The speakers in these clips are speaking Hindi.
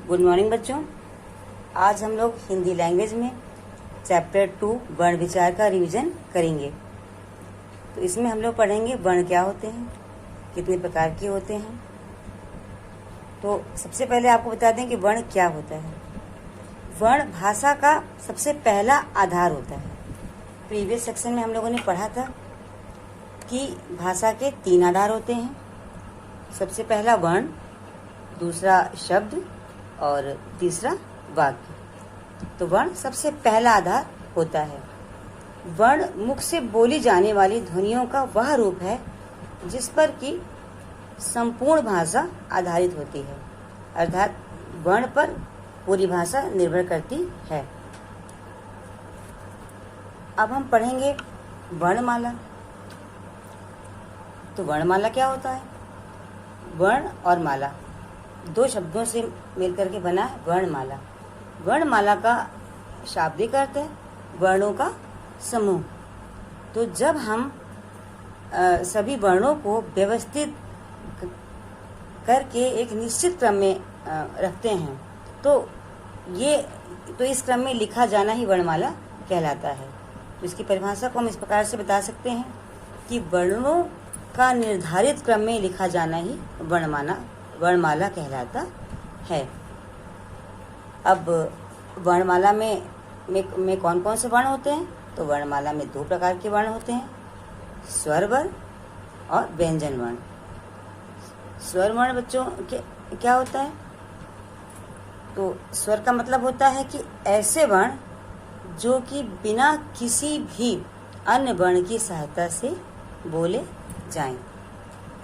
गुड मॉर्निंग बच्चों। आज हम लोग हिंदी लैंग्वेज में चैप्टर 2 वर्ण विचार का रिवीजन करेंगे। तो इसमें हम लोग पढ़ेंगे वर्ण क्या होते हैं, कितने प्रकार के होते हैं। तो सबसे पहले आपको बता दें कि वर्ण क्या होता है। वर्ण भाषा का सबसे पहला आधार होता है। प्रीवियस सेक्शन में हम लोगों ने पढ़ा था कि भाषा के 3 आधार होते हैं। सबसे पहला वर्ण, दूसरा शब्द और तीसरा वाक्य। तो वर्ण सबसे पहला आधार होता है। वर्ण मुख से बोली जाने वाली ध्वनियों का वह रूप है जिस पर कि संपूर्ण भाषा आधारित होती है, अर्थात वर्ण पर पूरी भाषा निर्भर करती है। अब हम पढ़ेंगे वर्णमाला। तो वर्णमाला क्या होता है? वर्ण और माला 2 शब्दों से मिलकर के बना है वर्णमाला। वर्णमाला का शाब्दिक अर्थ है वर्णों का समूह। तो जब हम सभी वर्णों को व्यवस्थित करके एक निश्चित क्रम में रखते हैं तो इस क्रम में लिखा जाना ही वर्णमाला कहलाता है। तो इसकी परिभाषा को हम इस प्रकार से बता सकते हैं कि वर्णों का निर्धारित क्रम में लिखा जाना ही वर्णमाला कहलाता है। अब वर्णमाला में कौन कौन से वर्ण होते हैं? तो वर्णमाला में 2 प्रकार के वर्ण होते हैं, स्वर वर्ण और व्यंजन वर्ण। स्वर वर्ण बच्चों क्या होता है? तो स्वर का मतलब होता है कि ऐसे वर्ण जो कि बिना किसी भी अन्य वर्ण की सहायता से बोले जाएं।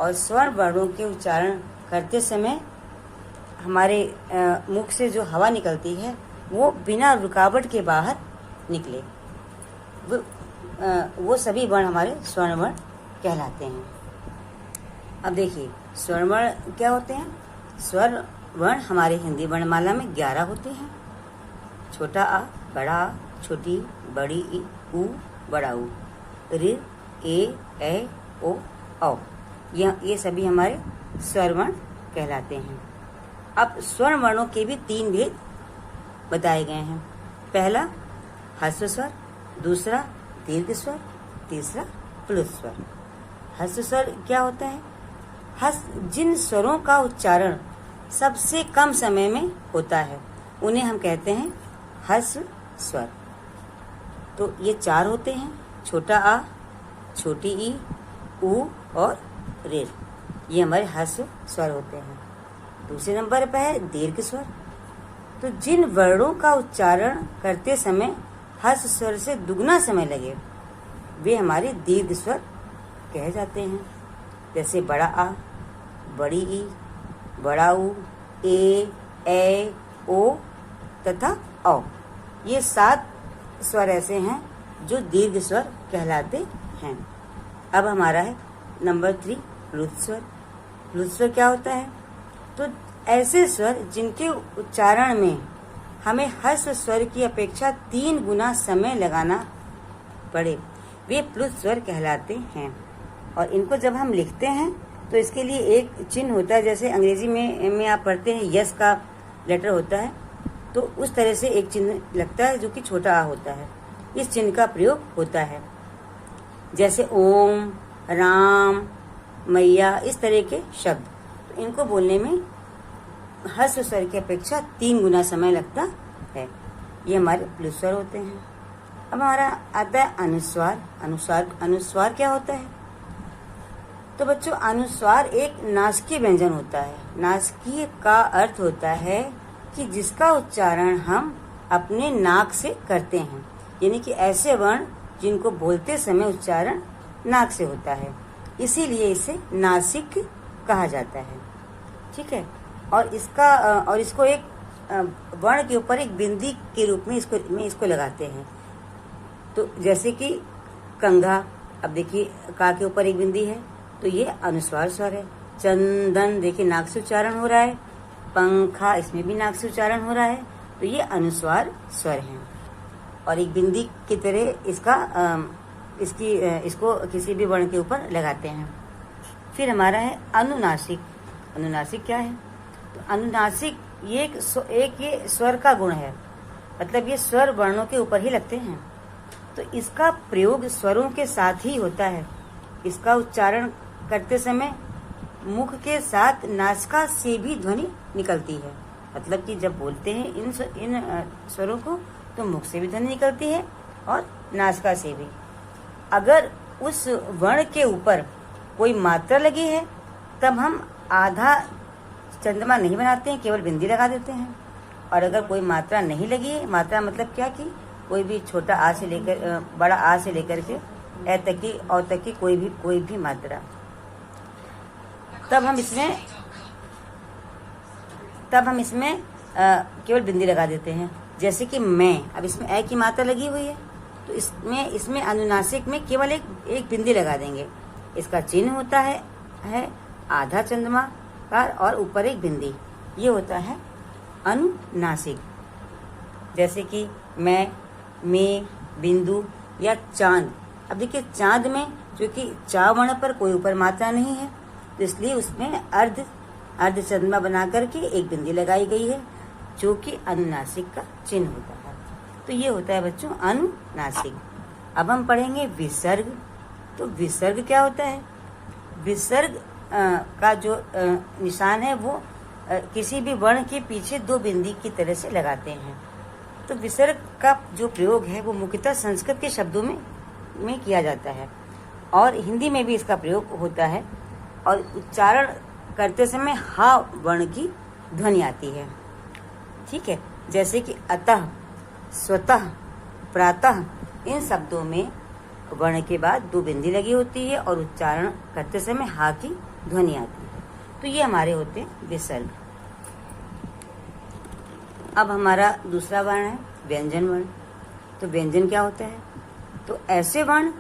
और स्वर वर्णों के उच्चारण करते समय हमारे मुख से जो हवा निकलती है वो बिना रुकावट के बाहर निकले, वो सभी वर्ण हमारे स्वर्ण वर्ण कहलाते हैं। अब देखिए स्वर्ण वर्ण क्या होते हैं। स्वर वर्ण हमारे हिंदी वर्णमाला में 11 होते हैं। छोटा आ, बड़ा आ, छोटी बड़ी ई, ऊ, बड़ा ऊ, ऋ, ए, ओ, औ। ये सभी हमारे स्वर वर्ण कहलाते हैं। अब स्वर्ण वर्णों के भी 3 भेद बताए गए हैं। पहला ह्रस्व स्वर, दूसरा दीर्घ स्वर, तीसरा प्लुत स्वर। ह्रस्व स्वर क्या होता है? जिन स्वरों का उच्चारण सबसे कम समय में होता है उन्हें हम कहते हैं ह्रस्व स्वर। तो ये 4 होते हैं, छोटा आ, छोटी ई, ऊ और ऋ। ये हमारे ह्रस्व स्वर होते हैं। दूसरे नंबर पर है दीर्घ स्वर। तो जिन वर्णों का उच्चारण करते समय ह्रस्व स्वर से दुगना समय लगे वे हमारे दीर्घ स्वर कहे जाते हैं। जैसे बड़ा आ, बड़ी ई, बड़ा ऊ, ए, ओ तथा औ। ये 7 स्वर ऐसे हैं जो दीर्घ स्वर कहलाते हैं। अब हमारा है नंबर 3 प्लुत स्वर। प्लुत स्वर क्या होता है? तो ऐसे स्वर जिनके उच्चारण में हमें ह्रस्व स्वर की अपेक्षा 3 गुना समय लगाना पड़े वे प्लुत स्वर कहलाते हैं। और इनको जब हम लिखते हैं तो इसके लिए एक चिन्ह होता है। जैसे अंग्रेजी में आप पढ़ते हैं यस का लेटर होता है, तो उस तरह से एक चिन्ह लगता है जो कि छोटा आ होता है। इस चिन्ह का प्रयोग होता है। जैसे ओम, राम, मैया, इस तरह के शब्द। तो इनको बोलने में ह्रस्व स्वर की अपेक्षा 3 गुना समय लगता है। ये हमारे प्लुत स्वर होते हैं। अब हमारा आता है अनुस्वार। अनुस्वार क्या होता है? तो बच्चों अनुस्वार एक नासिकीय व्यंजन होता है। नासिकीय का अर्थ होता है कि जिसका उच्चारण हम अपने नाक से करते हैं, यानी कि ऐसे वर्ण जिनको बोलते समय उच्चारण नाक से होता है, इसीलिए इसे नासिक कहा जाता है। ठीक है। और इसको एक वर्ण के ऊपर एक बिंदी के रूप में इसको लगाते हैं। तो जैसे कि कंघा, अब देखिए का के ऊपर एक बिंदी है तो ये अनुस्वार स्वर है। चंदन देखिए नाक से उच्चारण हो रहा है। पंखा, इसमें भी नाक से उच्चारण हो रहा है, तो ये अनुस्वार स्वर हैं। और एक बिंदी की तरह इसको किसी भी वर्ण के ऊपर लगाते हैं। फिर हमारा है अनुनासिक। अनुनासिक क्या है? तो अनुनासिक एक ये स्वर का गुण है, मतलब ये स्वर वर्णों के ऊपर ही लगते हैं, तो इसका प्रयोग स्वरों के साथ ही होता है। इसका उच्चारण करते समय मुख के साथ नासिका से भी ध्वनि निकलती है, मतलब कि जब बोलते हैं इन स्वरों को तो मुख से भी ध्वनि निकलती है और नासिका से भी। अगर उस वर्ण के ऊपर कोई मात्रा लगी है तब हम आधा चंद्रमा नहीं बनाते हैं, केवल बिंदी लगा देते हैं। और अगर कोई मात्रा नहीं लगी है, मात्रा मतलब क्या कि कोई भी छोटा आ से लेकर बड़ा आ से लेकर के ए तक की और तक की कोई भी मात्रा, तब हम इसमें केवल बिंदी लगा देते हैं। जैसे कि मैं, अब इसमें ए की मात्रा लगी हुई है तो इसमें अनुनासिक में केवल एक बिंदी लगा देंगे। इसका चिन्ह होता है आधा चंद्रमाकार और ऊपर एक बिंदी, ये होता है अनुनासिक। जैसे कि मैं, में, बिंदु या चांद। अब देखिए चांद में क्योंकि चा वर्ण पर कोई ऊपर मात्रा नहीं है तो इसलिए उसमें अर्ध चंद्रमा बना करके एक बिंदी लगाई गई है जो कि अनुनासिक का चिन्ह होता है। तो ये होता है बच्चों अनुनासिक। अब हम पढ़ेंगे विसर्ग। तो विसर्ग क्या होता है? विसर्ग का जो निशान है वो किसी भी वर्ण के पीछे दो बिंदी की तरह से लगाते हैं। तो विसर्ग का जो प्रयोग है वो मुख्यतः संस्कृत के शब्दों में किया जाता है और हिंदी में भी इसका प्रयोग होता है और उच्चारण करते समय हा वर्ण की ध्वनि आती है। ठीक है, जैसे कि अतः, स्वतः, प्रातः, इन शब्दों में वर्ण के बाद दो बिंदी लगी होती है और उच्चारण करते समय हा की ध्वनि आती है। तो ये हमारे होते हैं विसर्ग। अब हमारा दूसरा वर्ण है व्यंजन वर्ण। तो व्यंजन क्या होता है? तो ऐसे वर्ण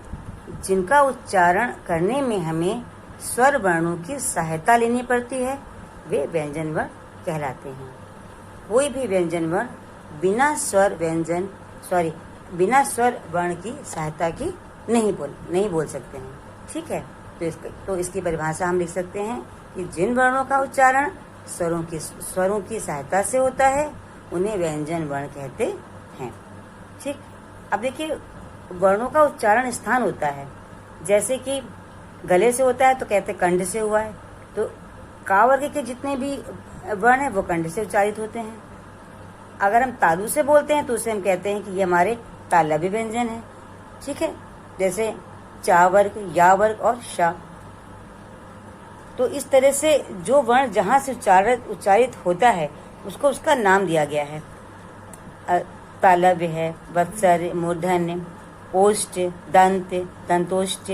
जिनका उच्चारण करने में हमें स्वर वर्णों की सहायता लेनी पड़ती है वे व्यंजन वर्ण कहलाते हैं। कोई भी व्यंजन वर्ण बिना स्वर वर्ण की सहायता की नहीं बोल सकते हैं। ठीक है, तो इसकी परिभाषा हम लिख सकते हैं कि जिन वर्णों का उच्चारण स्वरों की सहायता से होता है उन्हें व्यंजन वर्ण कहते हैं। ठीक, अब देखिए वर्णों का उच्चारण स्थान होता है। जैसे कि गले से होता है तो कहते कंठ से हुआ है, तो का वर्ग के जितने भी वर्ण है वो कंठ से उच्चारित होते हैं। अगर हम तालु से बोलते हैं तो उसे हम कहते हैं कि ये हमारे तालव्य व्यंजन है। ठीक है, जैसे चा वर्ग, या वर्ग और शा। तो इस तरह से जो वर्ण जहाँ से उच्चारित होता है उसको उसका नाम दिया गया है। तालव्य है, वत्सर, मूर्धन्य, ओष्ठ, दंत, दंतोष्ठ।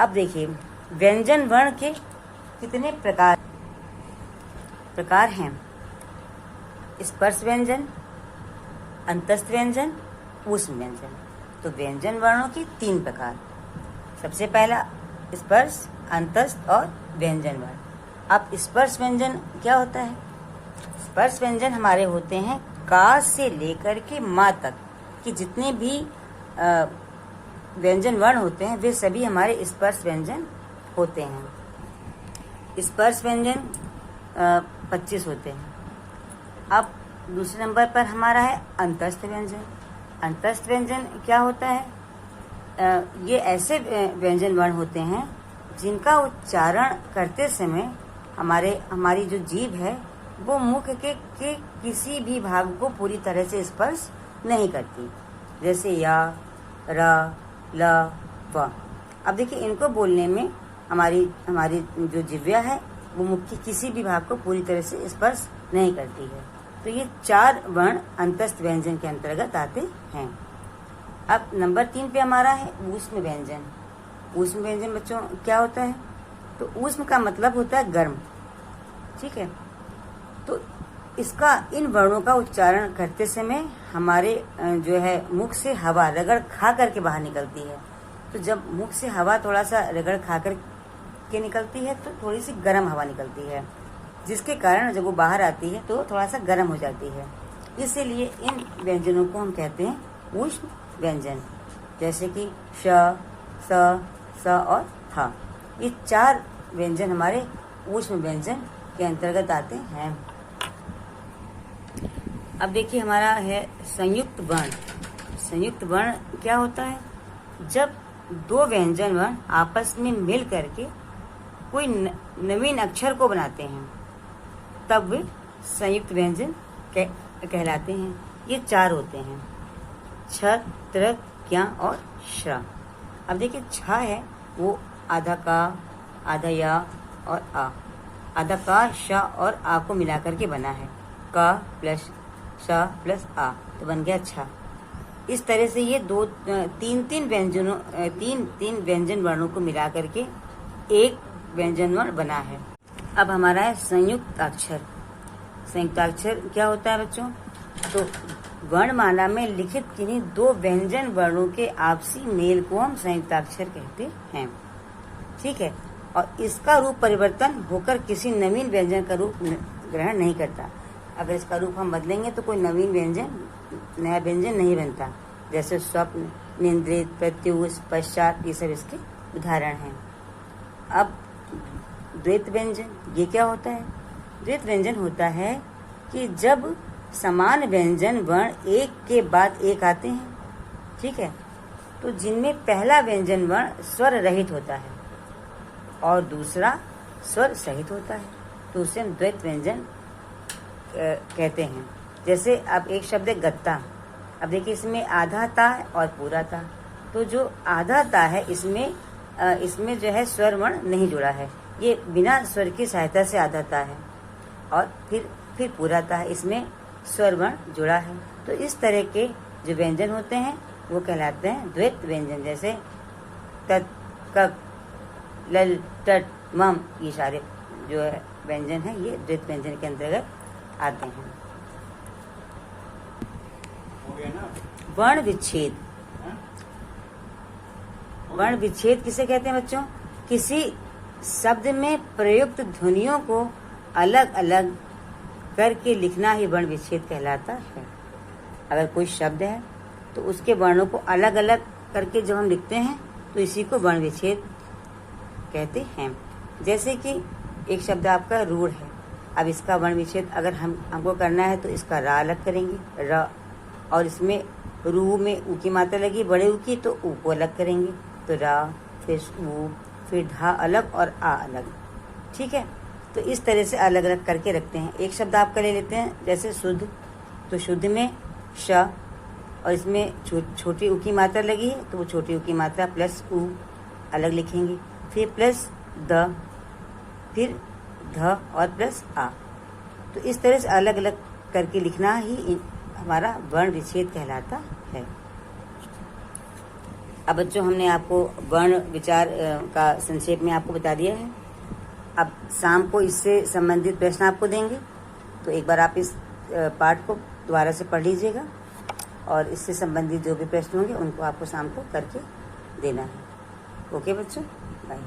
अब देखिए व्यंजन वर्ण के कितने प्रकार हैं। स्पर्श व्यंजन, अंतस्थ व्यंजन, ऊष्म व्यंजन। तो व्यंजन वर्णों की 3 प्रकार। सबसे पहला स्पर्श, अंतस्थ और व्यंजन वर्ण। अब स्पर्श व्यंजन क्या होता है? स्पर्श व्यंजन हमारे होते हैं का से लेकर के माँ तक कि जितने भी व्यंजन वर्ण होते हैं वे सभी हमारे स्पर्श व्यंजन होते हैं। स्पर्श व्यंजन 25 होते हैं। अब दूसरे नंबर पर हमारा है अंतस्थ व्यंजन। अंतस्थ व्यंजन क्या होता है? ये ऐसे व्यंजन वर्ण होते हैं जिनका उच्चारण करते समय हमारी जो जीभ है वो मुख के किसी भी भाग को पूरी तरह से स्पर्श नहीं करती। जैसे या, रा, ला, व। अब देखिए इनको बोलने में हमारी जो जिह्वा है वो मुख के किसी भी भाग को पूरी तरह से स्पर्श नहीं करती है। तो ये 4 वर्ण अंतस्थ व्यंजन के अंतर्गत आते हैं। अब नंबर 3 पे हमारा है ऊष्म व्यंजन। ऊष्म व्यंजन बच्चों क्या होता है? तो ऊष्म का मतलब होता है गर्म। ठीक है, तो इन वर्णों का उच्चारण करते समय हमारे जो है मुख से हवा रगड़ खा करके बाहर निकलती है। तो जब मुख से हवा थोड़ा सा रगड़ खा कर के निकलती है तो थोड़ी सी गर्म हवा निकलती है, जिसके कारण जब वो बाहर आती है तो थोड़ा सा गर्म हो जाती है। इसीलिए इन व्यंजनों को हम कहते हैं ऊष्म व्यंजन। जैसे कि श, स और थ। ये 4 व्यंजन हमारे ऊष्म व्यंजन के अंतर्गत आते हैं। अब देखिए हमारा है संयुक्त वर्ण। संयुक्त वर्ण क्या होता है? जब दो व्यंजन वर्ण आपस में मिल करके कोई नवीन अक्षर को बनाते हैं तब वे संयुक्त व्यंजन कहलाते हैं। ये 4 होते हैं, छ, त्र, ज्ञ और श्र। अब देखिए छ है वो आधा का, आधा या और आ, आधा का, श और आ को मिलाकर के बना है, का प्लस श प्लस आ, तो बन गया छ। इस तरह से ये तीन व्यंजन वर्णों को मिला करके एक व्यंजन वर्ण बना है। अब हमारा है संयुक्ताक्षर। संयुक्ताक्षर क्या होता है बच्चों? तो वर्णमाला में लिखित किन्हीं 2 व्यंजन वर्णों के आपसी मेल को हम संयुक्ताक्षर कहते हैं। ठीक है, और इसका रूप परिवर्तन होकर किसी नवीन व्यंजन का रूप ग्रहण नहीं करता। अगर इसका रूप हम बदलेंगे तो कोई नया व्यंजन नहीं बनता। जैसे स्वप्न, निंद्रित, प्रत्युष, पश्चात, ये सब इसके उदाहरण हैं। अब द्वैत व्यंजन, ये क्या होता है? द्वैत व्यंजन होता है कि जब समान व्यंजन वर्ण एक के बाद एक आते हैं, ठीक है, तो जिनमें पहला व्यंजन वर्ण स्वर रहित होता है और दूसरा स्वर सहित होता है, तो उसे हम द्वैत व्यंजन कहते हैं। जैसे अब एक शब्द है गत्ता। अब देखिए इसमें आधा ता और पूरा ता, तो जो आधा ता है इसमें जो है स्वर वर्ण नहीं जुड़ा है, ये बिना स्वर की सहायता से आधा ता है, और फिर पूरा ता है, इसमें स्वर वर्ण जुड़ा है। तो इस तरह के जो व्यंजन होते हैं वो कहलाते हैं द्वैत व्यंजन। जैसे तत्, कक, लल, टट, मम, ये सारे जो है व्यंजन है ये द्वैत व्यंजन के अंतर्गत आते हैं। वर्ण विच्छेद। वर्ण विच्छेद किसे कहते हैं बच्चों? किसी शब्द में प्रयुक्त ध्वनियों को अलग अलग करके लिखना ही वर्ण विच्छेद कहलाता है। अगर कोई शब्द है तो उसके वर्णों को अलग अलग करके जब हम लिखते हैं तो इसी को वर्ण विच्छेद कहते हैं। जैसे कि एक शब्द आपका रूढ़ है, अब इसका वर्ण विच्छेद अगर हमको करना है तो इसका रा अलग करेंगे, र, और इसमें रू में ऊ की मात्रा लगी, बड़े ऊ की, तो ऊ को अलग करेंगे, तो रा, फिर ऊ, फिर धा अलग और आ अलग। ठीक है, तो इस तरह से अलग अलग करके रखते हैं। एक शब्द आपका ले लेते हैं जैसे शुद्ध, तो शुद्ध में श और इसमें छोटी ऊ की मात्रा लगी है तो वो छोटी ऊ की मात्रा प्लस ऊ अलग लिखेंगे, फिर प्लस द, फिर ध और प्लस आ। तो इस तरह से अलग अलग करके लिखना ही हमारा वर्ण विच्छेद कहलाता है। अब बच्चों हमने आपको वर्ण विचार का संक्षेप में आपको बता दिया है। अब शाम को इससे संबंधित प्रश्न आपको देंगे, तो एक बार आप इस पाठ को दोबारा से पढ़ लीजिएगा और इससे संबंधित जो भी प्रश्न होंगे उनको आपको शाम को करके देना है। ओके बच्चों, बाय।